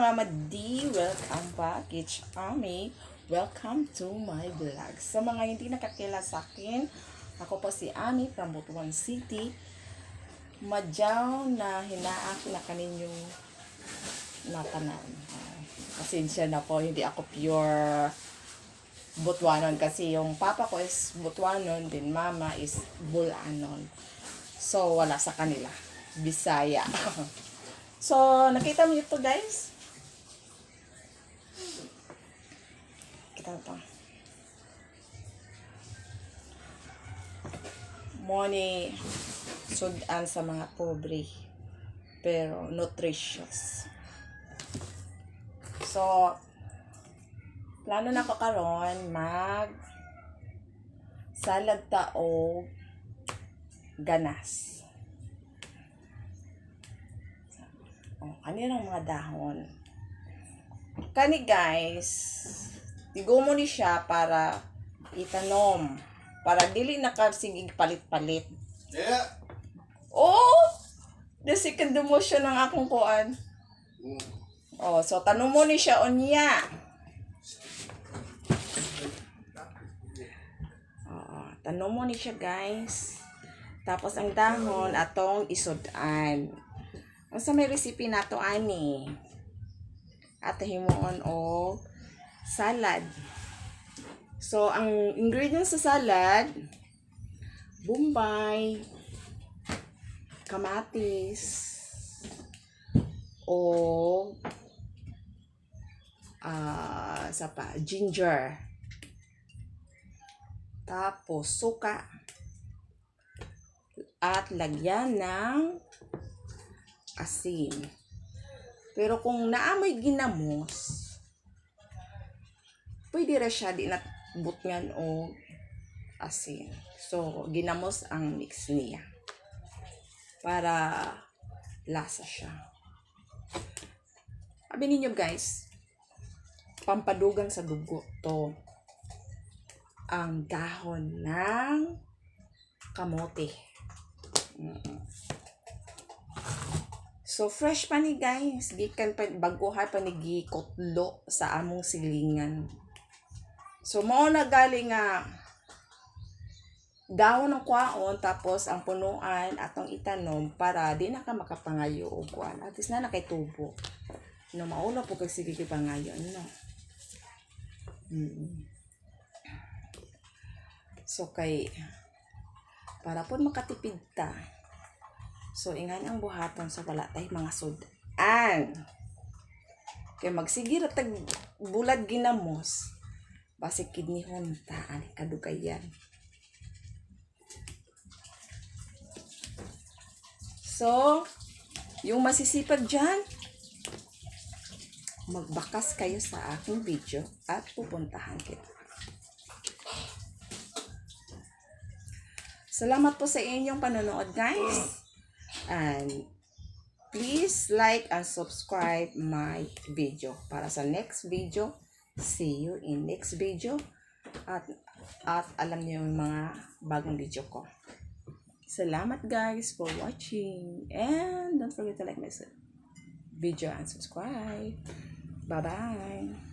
mga madi, welcome back. It's Ami. Welcome to my vlog. Sa mga hindi nakakilala sa akin, ako po si Ami from Butuan City. Madyaw na hinaak na kaninyo natanan. Pasensya na po, hindi ako pure Butuanon kasi yung papa ko is Butuanon, din mama is Bulanon. So, wala sa kanila. Bisaya. So, nakita mo ito guys? Kita ito. Money sudan sa mga pobre. Pero nutritious. So, plano na ko karon mag salad taog ganas. Kanirang mga dahon. Kani guys, tigo mo ni siya para itanom. Para dili nakasigig palit-palit. Yeah. Oh! The second motion ng akong kuan. Oh, so tanom mo ni siya onya. Oh, tanom mo ni siya guys. Tapos ang dahon atong isudan. Sa may recipe nato ani. At himuon o salad. So ang ingredients sa salad, bombay, kamatis, o ginger. Tapos suka. At lagyan ng asin. Pero kung naamoy ginamos, pwede ra siya di natbutngan o asin. So, ginamos ang mix niya. Para lasa siya. Sabi ninyo guys, pampadugang sa dugo to ang dahon ng kamote. So, fresh pa ni guys. Gikan pa, baguhan pa ni gikotlo sa among silingan. So, mao na galing nga dahon ng kwaon, tapos ang punuan atong itanom para di na ka makapangayo o kuan. At least na kay tubo. No, mauna po kag sige pangayo, no. So, kay para po makatipid ta. So, ingan ang buhaton sa wala tay mga sudan. Kaya magsigir tag bulad ginamos. Basi kidnihon ta ani kadugayan. So, yung masisipag dyan, magbakas kayo sa aking video at pupuntahan kita. Salamat po sa inyong panonood guys. And please like and subscribe my video para sa next video. See you in next video. At alam niyo yung mga bagong video ko. Salamat guys for watching. And don't forget to like my video and subscribe. Bye-bye.